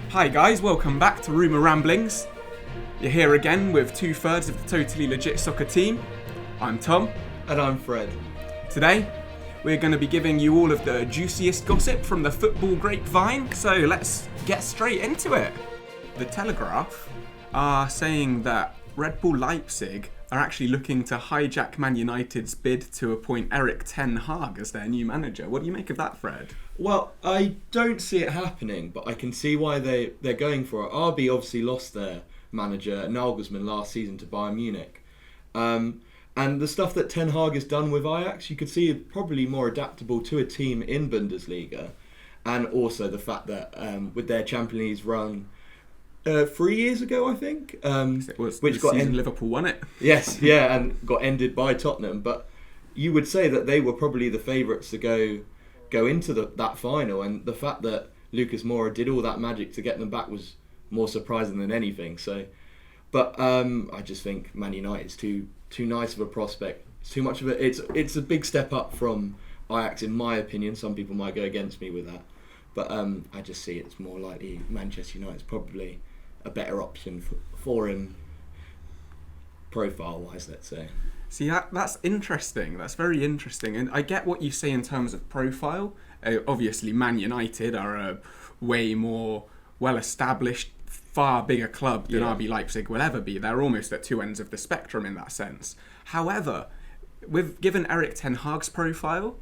Hi guys, welcome back to Rumour Ramblings. You're here again with 2/3 of the Totally Legit Soccer team. I'm Tom. And I'm Fred. Today, we're going to be giving you all of the juiciest gossip from the football grapevine, so let's get straight into it. The Telegraph are saying that Red Bull Leipzig are actually looking to hijack Man United's bid to appoint Erik Ten Hag as their new manager. What do you make of that, Fred? Well, I don't see it happening, but I can see why they're going for it. RB obviously lost their manager, Nagelsmann, last season to Bayern Munich. And the stuff that Ten Hag has done with Ajax, you could see probably more adaptable to a team in Bundesliga. And also the fact that with their Champions League run 3 years ago, I think. It was which got Liverpool won it. Yes, yeah, and got ended by Tottenham. But you would say that they were probably the favourites to go into that final, and the fact that Lucas Moura did all that magic to get them back was more surprising than anything. So, but I just think Man United's too nice of a prospect. It's too much of a. It's a big step up from Ajax, in my opinion. Some people might go against me with that, but I just see it's more likely Manchester United's probably a better option for him, profile-wise, let's say. See, that's interesting. That's very interesting. And I get what you say in terms of profile. Obviously, Man United are a way more well-established, far bigger club than RB Leipzig will ever be. They're almost at two ends of the spectrum in that sense. However, given Erik Ten Hag's profile,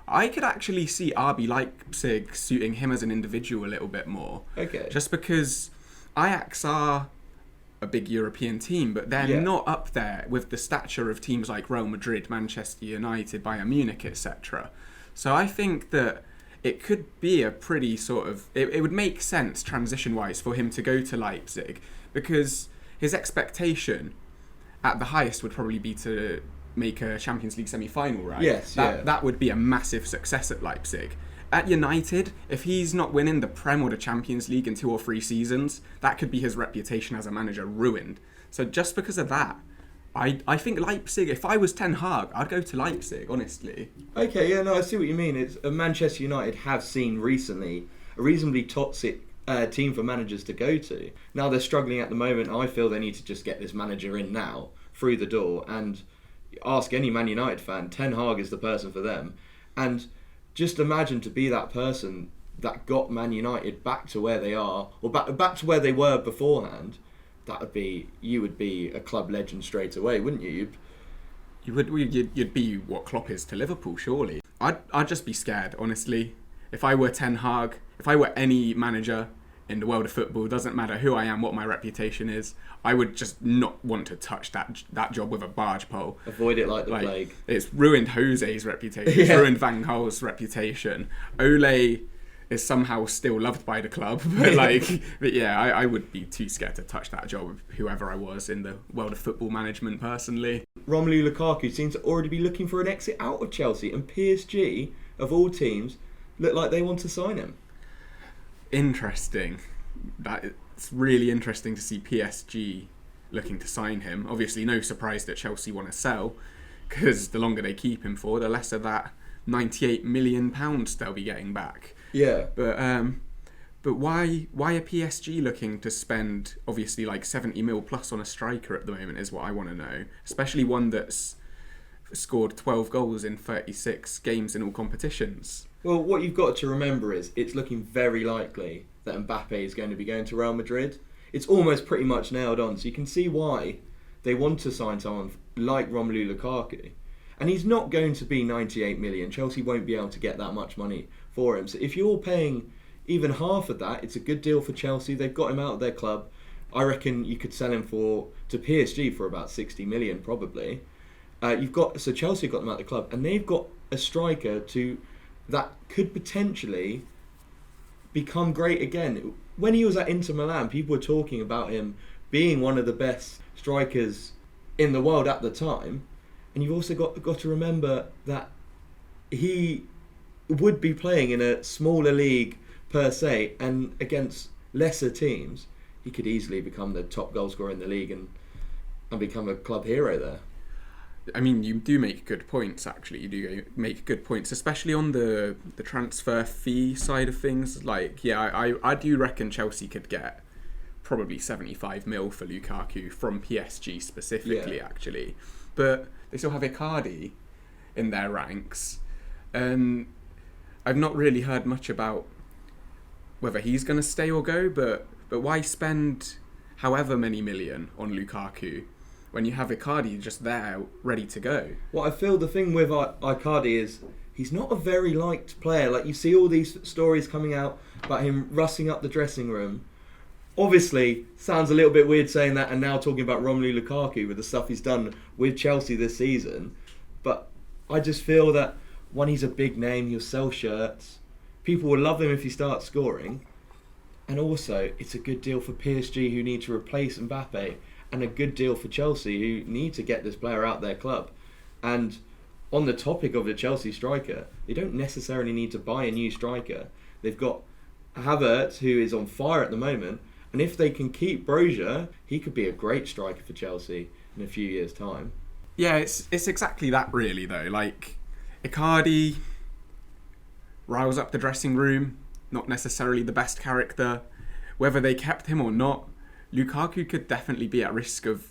I could actually see RB Leipzig suiting him as an individual a little bit more. Okay. Just because Ajax are a big European team, but they're not up there with the stature of teams like Real Madrid, Manchester United, Bayern Munich, etc. So I think that it could be a pretty sort of... It would make sense transition-wise for him to go to Leipzig, because his expectation at the highest would probably be to make a Champions League semi-final, right? Yes, That would be a massive success at Leipzig. At United, if he's not winning the Prem or the Champions League in 2 or 3 seasons, that could be his reputation as a manager ruined. So just because of that, I think Leipzig, if I was Ten Hag, I'd go to Leipzig, honestly. Okay, yeah, no, I see what you mean. It's Manchester United have seen recently a reasonably toxic team for managers to go to. Now they're struggling at the moment. I feel they need to just get this manager in now, through the door, and ask any Man United fan, Ten Hag is the person for them. And just imagine to be that person that got Man United back to where they are, or back to where they were beforehand. You would be a club legend straight away, wouldn't you? You'd be what Klopp is to Liverpool, surely. I'd just be scared, honestly. If I were Ten Hag, if I were any manager in the world of football, doesn't matter who I am, what my reputation is, I would just not want to touch that job with a barge pole. Avoid it like the plague. It's ruined Jose's reputation. It's ruined Van Gaal's reputation. Ole is somehow still loved by the club, but I would be too scared to touch that job with whoever I was in the world of football management personally. Romelu Lukaku seems to already be looking for an exit out of Chelsea, and PSG, of all teams, look like they want to sign him. Interesting. It's really interesting to see PSG looking to sign him. Obviously, no surprise that Chelsea want to sell, because the longer they keep him for, the less of that £98 million they'll be getting back. Yeah. But why are PSG looking to spend obviously like 70 mil plus on a striker at the moment is what I want to know. Especially one that's scored 12 goals in 36 games in all competitions. Well, what you've got to remember is it's looking very likely that Mbappe is going to be going to Real Madrid. It's almost pretty much nailed on, so you can see why they want to sign someone like Romelu Lukaku. And he's not going to be 98 million. Chelsea won't be able to get that much money for him. So if you're paying even half of that, it's a good deal for Chelsea. They've got him out of their club. I reckon you could sell him to PSG for about 60 million probably. So Chelsea got them out of the club, and they've got a striker that could potentially become great again. When he was at Inter Milan, people were talking about him being one of the best strikers in the world at the time. And you've also got to remember that he would be playing in a smaller league per se, and against lesser teams, he could easily become the top goal scorer in the league and become a club hero there. I mean, you do make good points, actually. You do make good points, especially on the transfer fee side of things. Like, yeah, I do reckon Chelsea could get probably 75 mil for Lukaku from PSG specifically, actually. But they still have Icardi in their ranks. And I've not really heard much about whether he's going to stay or go, but why spend however many million on Lukaku when you have Icardi just there, ready to go? Well, I feel the thing with Icardi is he's not a very liked player. Like, you see all these stories coming out about him rushing up the dressing room. Obviously, sounds a little bit weird saying that and now talking about Romelu Lukaku with the stuff he's done with Chelsea this season. But I just feel that when he's a big name, he'll sell shirts. People will love him if he starts scoring. And also, it's a good deal for PSG, who need to replace Mbappe, and a good deal for Chelsea, who need to get this player out their club. And on the topic of the Chelsea striker, they don't necessarily need to buy a new striker. They've got Havertz, who is on fire at the moment, and if they can keep Brozier, he could be a great striker for Chelsea in a few years' time. Yeah, it's exactly that, really, though. Like, Icardi riles up the dressing room, not necessarily the best character. Whether they kept him or not, Lukaku could definitely be at risk of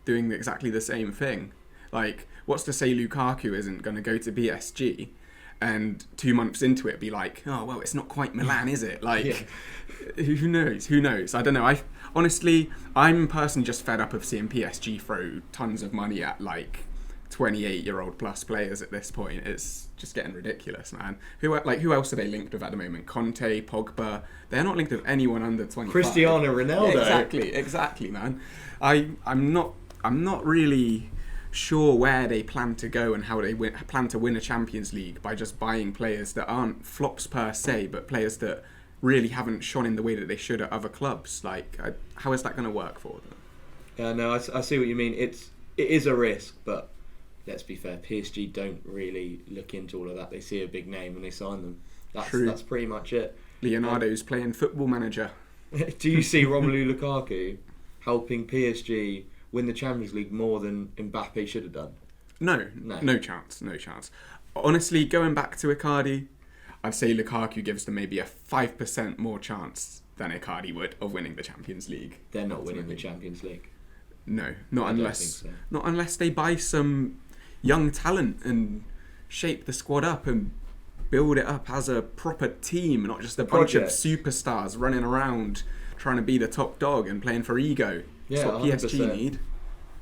doing exactly the same thing. Like, what's to say Lukaku isn't going to go to PSG and 2 months into it be like, oh, well, it's not quite Milan, is it? Like, who knows? I don't know. I'm personally just fed up of seeing PSG throw tons of money at, like, 28-year-old plus players at this point. It's just getting ridiculous, man. Who else are they linked with at the moment? Conte, Pogba. They're not linked with anyone under 25. Cristiano Ronaldo. Yeah, exactly, man. I'm not really sure where they plan to go and how they plan to win a Champions League by just buying players that aren't flops per se, but players that really haven't shone in the way that they should at other clubs. Like, how is that going to work for them? Yeah, no, I see what you mean. It is a risk, but let's be fair, PSG don't really look into all of that. They see a big name and they sign them. That's pretty much it. Leonardo's playing Football Manager. Do you see Romelu Lukaku helping PSG win the Champions League more than Mbappe should have done? No chance. Honestly, going back to Icardi, I'd say Lukaku gives them maybe a 5% more chance than Icardi would of winning the Champions League. They're not winning the Champions League. No, not unless they buy some young talent and shape the squad up and build it up as a proper team, not just a bunch of superstars running around trying to be the top dog and playing for ego. That's what 100%. PSG need.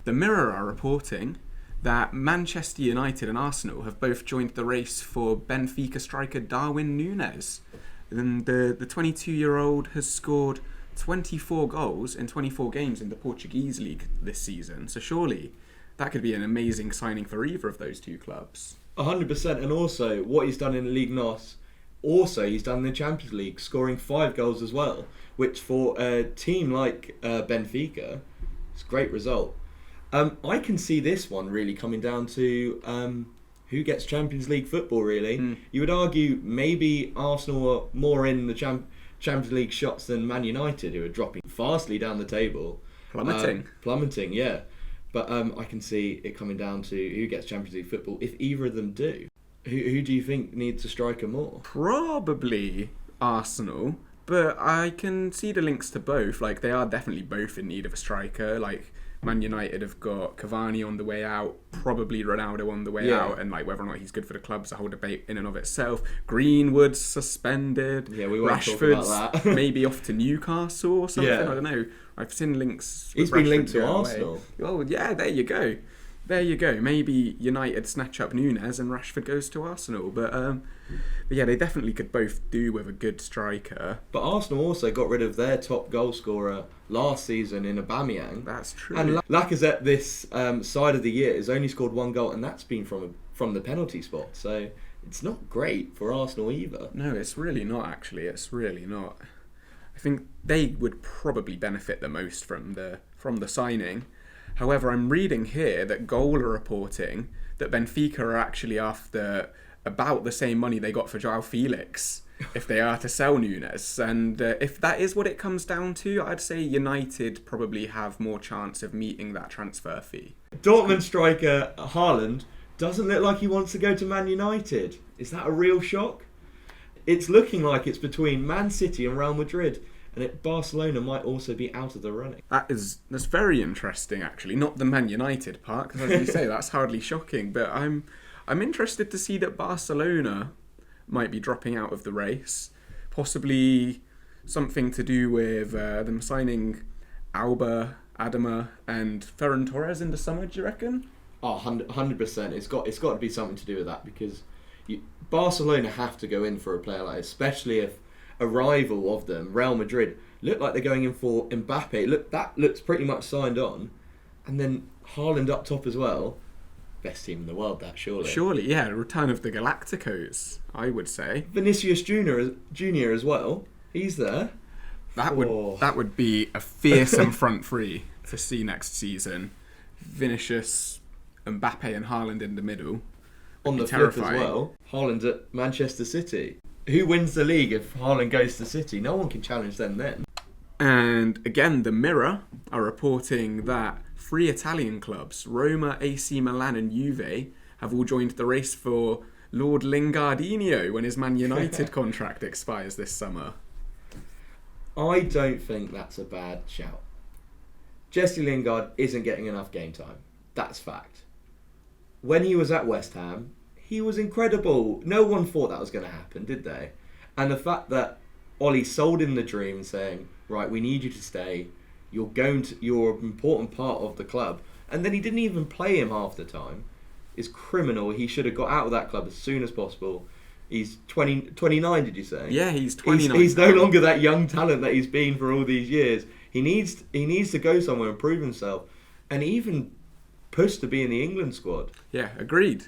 The Mirror are reporting that Manchester United and Arsenal have both joined the race for Benfica striker Darwin Núñez. And the 22-year-old has scored 24 goals in 24 games in the Portuguese league this season. So surely that could be an amazing signing for either of those two clubs. 100%. And also, what he's done in Ligue NOS, also he's done in the Champions League, scoring 5 goals as well, which for a team like Benfica, it's a great result. I can see this one really coming down to who gets Champions League football, really. You would argue maybe Arsenal are more in the Champions League shots than Man United, who are dropping fastly down the table. Plummeting, yeah. But I can see it coming down to who gets Champions League football if either of them do. Who do you think needs a striker more? Probably Arsenal, but I can see the links to both. Like, they are definitely both in need of a striker. Like, Man United have got Cavani on the way out, probably Ronaldo on the way out, and like whether or not he's good for the club is a whole debate in and of itself. Greenwood's suspended. Yeah, we won't Rashford's talk about that. maybe off to Newcastle or something. I don't know. I've seen links. He's been linked to Arsenal. Oh yeah, there you go. Maybe United snatch up Núñez and Rashford goes to Arsenal. But yeah, they definitely could both do with a good striker. But Arsenal also got rid of their top goal scorer last season in Aubameyang. That's true. And Lacazette this side of the year has only scored 1 goal, and that's been from the penalty spot. So it's not great for Arsenal either. No, it's really not, actually. It's really not. I think they would probably benefit the most from the signing. However, I'm reading here that Goal are reporting that Benfica are actually after about the same money they got for João Felix if they are to sell Núñez. And if that is what it comes down to, I'd say United probably have more chance of meeting that transfer fee. Dortmund striker Haaland doesn't look like he wants to go to Man United. Is that a real shock? It's looking like it's between Man City and Real Madrid, and Barcelona might also be out of the running. That's very interesting, actually. Not the Man United part, because as you say, that's hardly shocking. But I'm interested to see that Barcelona might be dropping out of the race. Possibly something to do with them signing Alba, Adama, and Ferran Torres in the summer. Do you reckon? Oh, 100%. It's got to be something to do with that, because Barcelona have to go in for a player like this, especially if a rival of them, Real Madrid, look like they're going in for Mbappe. That looks pretty much signed on. And then Haaland up top as well. Best team in the world, that, surely. Surely, yeah. Return of the Galacticos, I would say. Vinicius Junior as well. He's there. That would be a fearsome front three to see next season. Vinicius, Mbappe and Haaland in the middle. On the flip as well, Haaland at Manchester City. Who wins the league if Haaland goes to City? No one can challenge them then. And again, the Mirror are reporting that 3 Italian clubs, Roma, AC Milan and Juve, have all joined the race for Lord Lingardinho when his Man United contract expires this summer. I don't think that's a bad shout. Jesse Lingard isn't getting enough game time. That's fact. When he was at West Ham, he was incredible. No one thought that was going to happen, did they? And the fact that Ollie sold him the dream, saying, right, we need you to stay. You're an important part of the club. And then he didn't even play him half the time. Is criminal. He should have got out of that club as soon as possible. He's 29, did you say? Yeah, he's 29. He's no longer that young talent that he's been for all these years. He needs to go somewhere and prove himself. And even pushed to be in the England squad. Yeah, agreed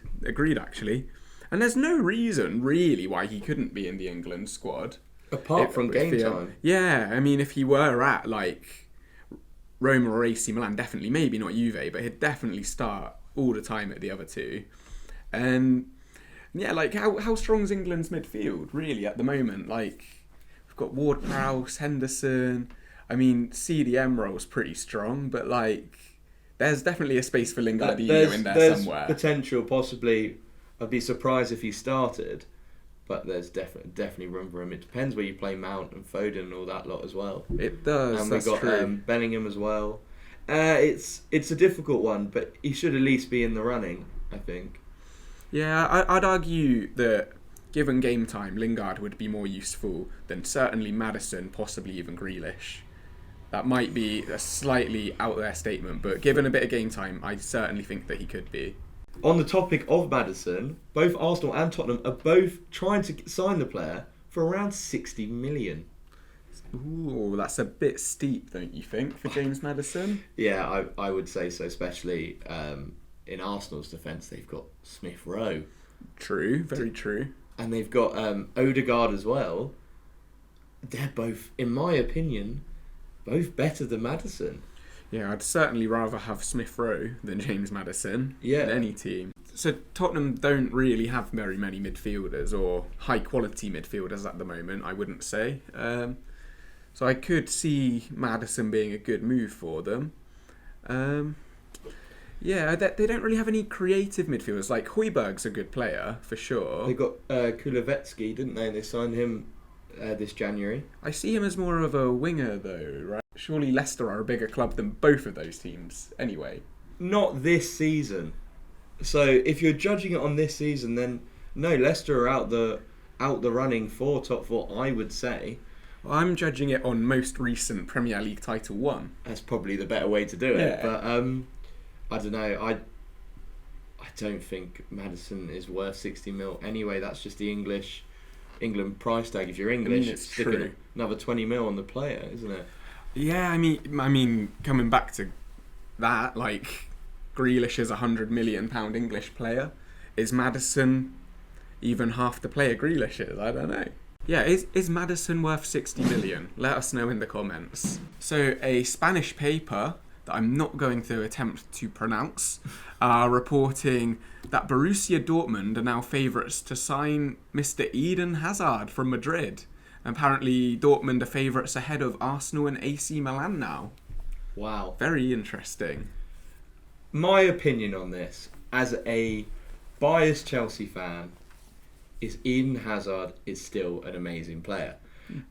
actually. And there's no reason really why he couldn't be in the England squad. Apart from game time. Yeah, I mean if he were at like Roma or AC Milan, definitely, maybe not Juve, but he'd definitely start all the time at the other two. And yeah, like how strong is England's midfield really at the moment? Like we've got Ward-Prowse, Henderson. I mean CDM role's pretty strong, but like there's definitely a space for Lingardinho in there somewhere. There's potential, possibly. I'd be surprised if he started, but there's definitely room for him. It depends where you play Mount and Foden and all that lot as well. It does. And we've got Bellingham as well. It's a difficult one, but he should at least be in the running, I think. Yeah, I'd argue that given game time, Lingard would be more useful than certainly Maddison, possibly even Grealish. That might be a slightly out there statement, but given a bit of game time, I certainly think that he could be. On the topic of Maddison, both Arsenal and Tottenham are both trying to sign the player for around 60 million. Ooh, that's a bit steep, don't you think, for James Maddison? Yeah, I would say so, especially in Arsenal's defence. They've got Smith Rowe. True, very true. And they've got Odegaard as well. They're both, in my opinion, both better than Maddison. Yeah, I'd certainly rather have Smith Rowe than James Maddison in any team. So Tottenham don't really have very many midfielders or high quality midfielders at the moment, I wouldn't say. So I could see Maddison being a good move for them. Yeah, they don't really have any creative midfielders. Like Højbjerg's a good player for sure. They got Kulevetsky, didn't they? They signed him this January. I see him as more of a winger though, right? Surely Leicester are a bigger club than both of those teams anyway. Not this season. So if you're judging it on this season, then no, Leicester are out the running for top 4, I would say. Well, I'm judging it on most recent Premier League title won. That's probably the better way to do it. But I don't know. I don't think Maddison is worth 60 mil anyway. That's just the England price tag. If you're English, it's true. Another 20 mil on the player, isn't it? Yeah, I mean, coming back to that, like Grealish is £100 million English player. Is Maddison even half the player Grealish is? I don't know. Yeah, is Maddison worth 60 million? Let us know in the comments. So a Spanish paper that I'm not going to attempt to pronounce are reporting that Borussia Dortmund are now favourites to sign Mr. Eden Hazard from Madrid. Apparently Dortmund are favourites ahead of Arsenal and AC Milan now. Wow. Very interesting. my opinion on this, as a biased Chelsea fan, is Eden Hazard is still an amazing player.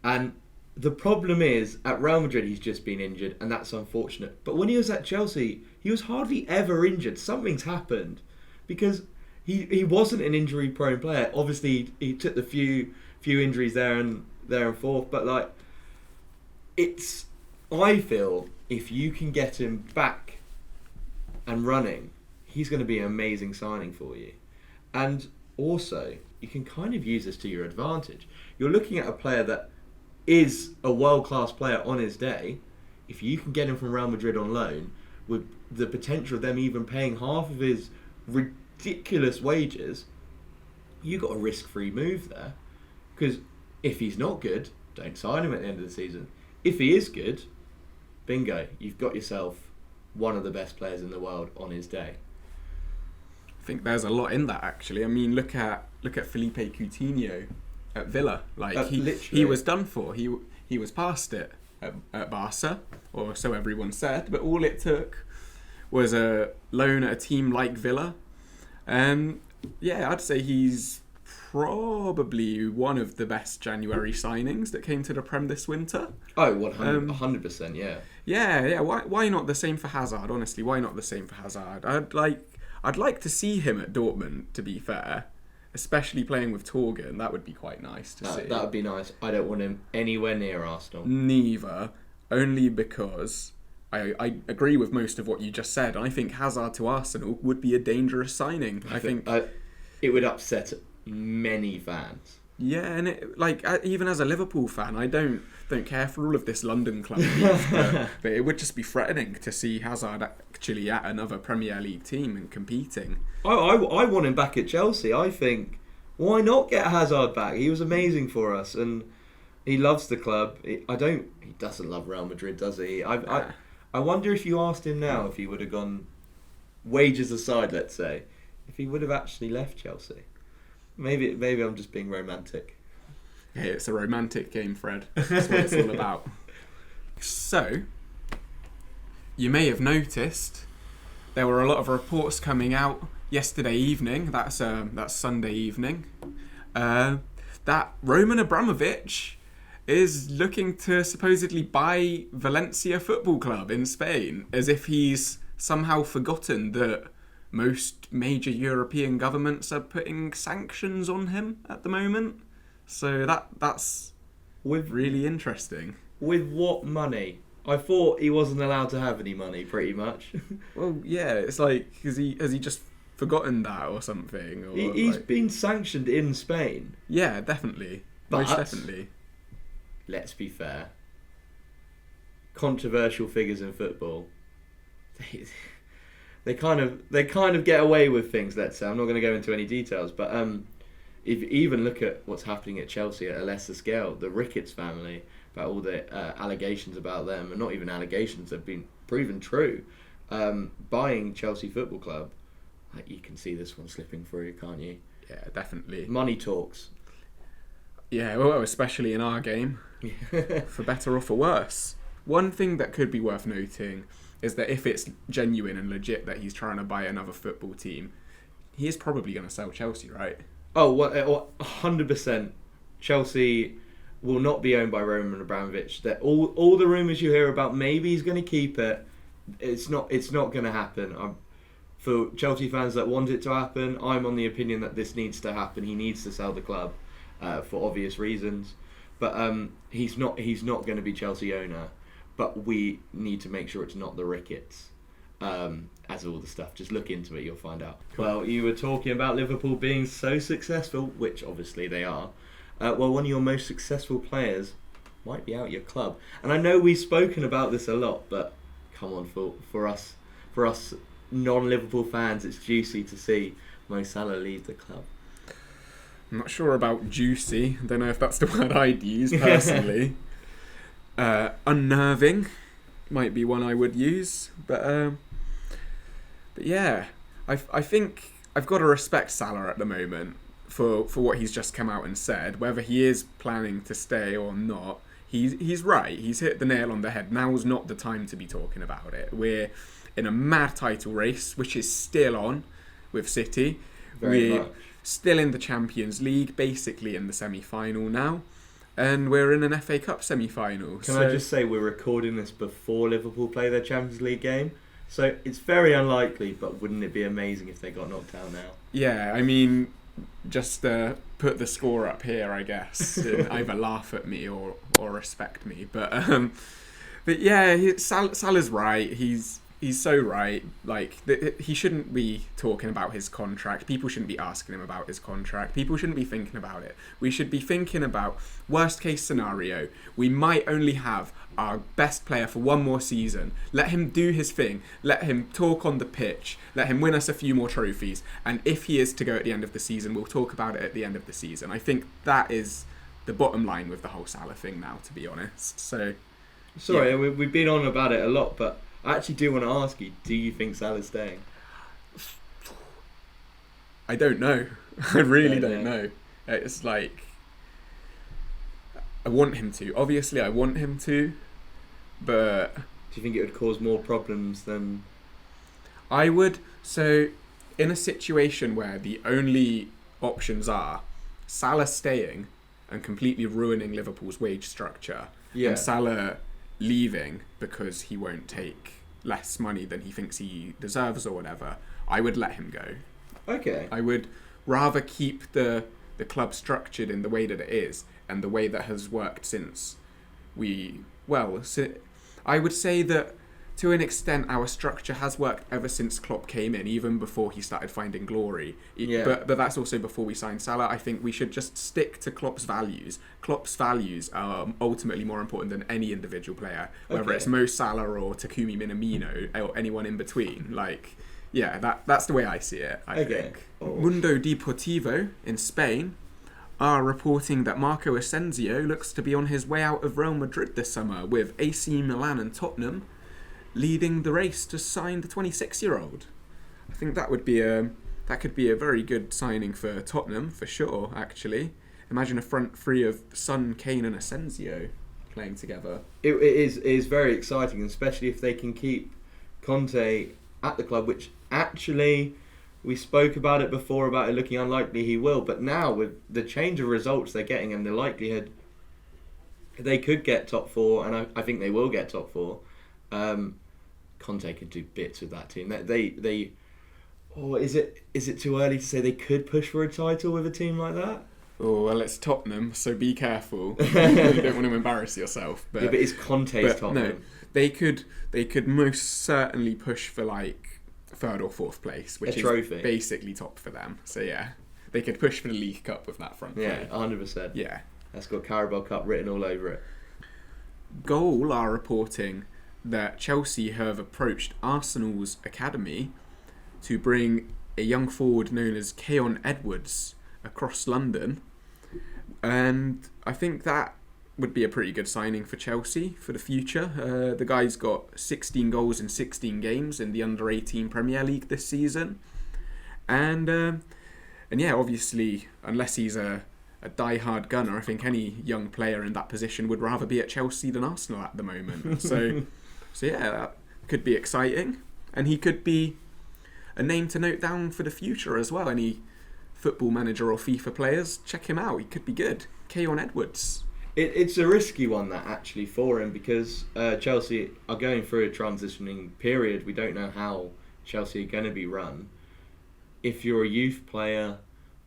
And the problem is, at Real Madrid, he's just been injured, and that's unfortunate. But when he was at Chelsea, he was hardly ever injured. Something's happened, because he wasn't an injury-prone player. Obviously, he took the few injuries there and forth, but like, I feel if you can get him back and running, he's going to be an amazing signing for you. And also, you can kind of use this to your advantage. You're looking at a player that is a world-class player on his day. If you can get him from Real Madrid on loan, with the potential of them even paying half of his ridiculous wages, you got a risk-free move there. Because if he's not good, don't sign him at the end of the season. If he is good, bingo, you've got yourself one of the best players in the world on his day. I think there's a lot in that, actually. I mean, look at Felipe Coutinho at Villa. Like he was done for. He was past it at Barca, or so everyone said. But all it took was a loan at a team like Villa. Yeah, I'd say he's probably one of the best January signings that came to the Prem this winter. Oh, 100%, yeah. Yeah. Why not the same for Hazard? Honestly, why not the same for Hazard? I'd like to see him at Dortmund, to be fair, especially playing with Torgan. That would be quite nice to see. That would be nice. I don't want him anywhere near Arsenal. Neither, only because I agree with most of what you just said. I think Hazard to Arsenal would be a dangerous signing. I think it would upset many fans. Yeah, and even as a Liverpool fan, I don't care for all of this London club beef, but it would just be threatening to see Hazard actually at another Premier League team and competing. I want him back at Chelsea. I think, why not get Hazard back? He was amazing for us, and he loves the club. He doesn't love Real Madrid, does he? I wonder if you asked him now if he would have gone, wages aside, let's say, if he would have actually left Chelsea. Maybe I'm just being romantic. Hey, it's a romantic game, Fred. That's what it's all about. So, you may have noticed there were a lot of reports coming out yesterday evening. That's Sunday evening. That Roman Abramovich is looking to supposedly buy Valencia Football Club in Spain, as if he's somehow forgotten that most major European governments are putting sanctions on him at the moment. So that's really interesting. With what money? I thought he wasn't allowed to have any money, pretty much. Well, yeah, it's like, has he just forgotten that or something? Or he's been sanctioned in Spain. Yeah, definitely. Most definitely. Let's be fair. Controversial figures in football. They kind of get away with things, let's say. I'm not going to go into any details, but if you even look at what's happening at Chelsea at a lesser scale, the Ricketts family, about all the allegations about them, and not even allegations, have been proven true, buying Chelsea Football Club, you can see this one slipping through, can't you? Yeah, definitely. Money talks. Yeah, well, especially in our game, for better or for worse. One thing that could be worth noting is that if it's genuine and legit that he's trying to buy another football team, he is probably going to sell Chelsea, right? Oh, 100%. Chelsea will not be owned by Roman Abramovich. That all the rumours you hear about maybe he's going to keep it, it's not going to happen. For Chelsea fans that want it to happen, I'm on the opinion that this needs to happen. He needs to sell the club for obvious reasons. But he's not going to be Chelsea owner. But we need to make sure it's not the Ricketts. As all the stuff, just look into it, you'll find out. Cool. Well, you were talking about Liverpool being so successful, which obviously they are. Well, one of your most successful players might be out your club. And I know we've spoken about this a lot, but come on, for us non-Liverpool fans, it's juicy to see Mo Salah leave the club. I'm not sure about juicy. I don't know if that's the word I'd use personally. Unnerving might be one I would use, but yeah, I think I've got to respect Salah at the moment for what he's just come out and said. Whether he is planning to stay or not, he's right. He's hit the nail on the head. Now's not the time to be talking about it. We're in a mad title race, which is still on with City. Very much. Still in the Champions League, basically in the semi-final now. And we're in an FA Cup semi-final. Can I just say we're recording this before Liverpool play their Champions League game? So it's very unlikely, but wouldn't it be amazing if they got knocked out now? Yeah, I mean, just put the score up here, I guess. And either laugh at me or respect me. But yeah, Salah's right. He's so right. Like, he shouldn't be talking about his contract. People shouldn't be asking him about his contract. People shouldn't be thinking about it. We should be thinking about worst case scenario. We might only have our best player for one more season. Let him do his thing. Let him talk on the pitch. Let him win us a few more trophies. And if he is to go at the end of the season, we'll talk about it at the end of the season. I think that is the bottom line with the whole Salah thing now, to be honest. So, sorry, yeah. We've been on about it a lot, but I actually do want to ask you, do you think Salah's staying? I don't know. I really don't know. It's like, I want him to. Obviously, I want him to, but... Do you think it would cause more problems than... I would. So, in a situation where the only options are Salah staying and completely ruining Liverpool's wage structure, and Salah leaving because he won't take less money than he thinks he deserves or whatever, I would let him go. Okay. I would rather keep the club structured in the way that it is and the way that has worked since I would say that to an extent our structure has worked ever since Klopp came in, even before he started finding glory. But that's also before we signed Salah. I think we should just stick to Klopp's values. Klopp's values are ultimately more important than any individual player, whether it's Mo Salah or Takumi Minamino or anyone in between. Like, yeah, that's the way I see it, I think. Mundo Deportivo in Spain are reporting that Marco Asensio looks to be on his way out of Real Madrid this summer, with AC Milan and Tottenham leading the race to sign the 26-year-old. I think that could be a very good signing for Tottenham, for sure, actually. Imagine a front three of Son, Kane and Asensio playing together. It is very exciting, especially if they can keep Conte at the club, which actually we spoke about it before about it looking unlikely he will, but now with the change of results they're getting and the likelihood they could get top four, and I think they will get top four, Conte could do bits with that team. Is it too early to say they could push for a title with a team like that? Oh, well, it's Tottenham, so be careful. You don't want to embarrass yourself. But it's Conte's Tottenham. No, they could most certainly push for like third or fourth place, which is basically top for them. So yeah, they could push for the League Cup with that front. Yeah, 100%. Yeah, that's got Carabao Cup written all over it. Goal are reporting that Chelsea have approached Arsenal's academy to bring a young forward known as Keon Edwards across London, and I think that would be a pretty good signing for Chelsea for the future. The guy's got 16 goals in 16 games in the under-18 Premier League this season, and yeah, obviously, unless he's a die-hard gunner, I think any young player in that position would rather be at Chelsea than Arsenal at the moment. So yeah, that could be exciting, and he could be a name to note down for the future as well. Any Football Manager or FIFA players, check him out. He could be good. Keon Edwards. It's a risky one, that, actually, for him, because Chelsea are going through a transitioning period. We don't know how Chelsea are going to be run. If you're a youth player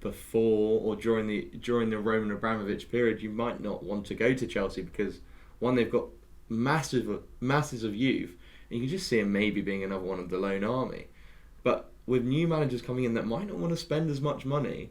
before or during the Roman Abramovich period, you might not want to go to Chelsea because, one, they've got masses of youth, and you can just see him maybe being another one of the lone army. But with new managers coming in that might not want to spend as much money,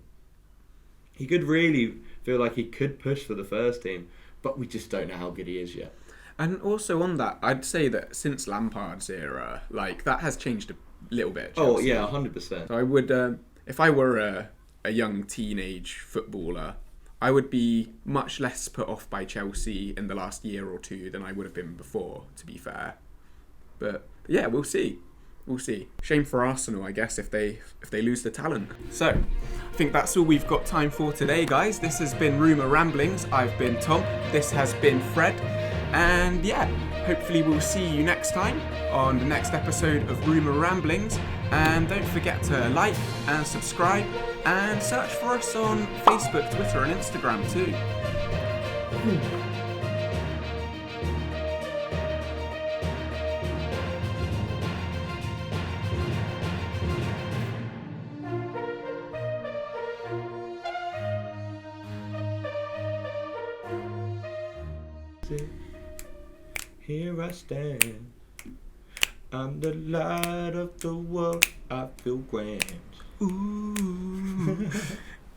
he could really feel like he could push for the first team, but we just don't know how good he is yet. And also on that, I'd say that since Lampard's era, like, that has changed a little bit. Oh yeah, 100%. So I would, if I were a young teenage footballer, I would be much less put off by Chelsea in the last year or two than I would have been before, to be fair. But yeah, we'll see. We'll see. Shame for Arsenal, I guess, if they lose the talent. So, I think that's all we've got time for today, guys. This has been Rumour Ramblings. I've been Tom. This has been Fred. And yeah, hopefully we'll see you next time on the next episode of Rumour Ramblings. And don't forget to like and subscribe and search for us on Facebook, Twitter and Instagram too. Here I stand, I'm the light of the world, I feel grand. Ooh.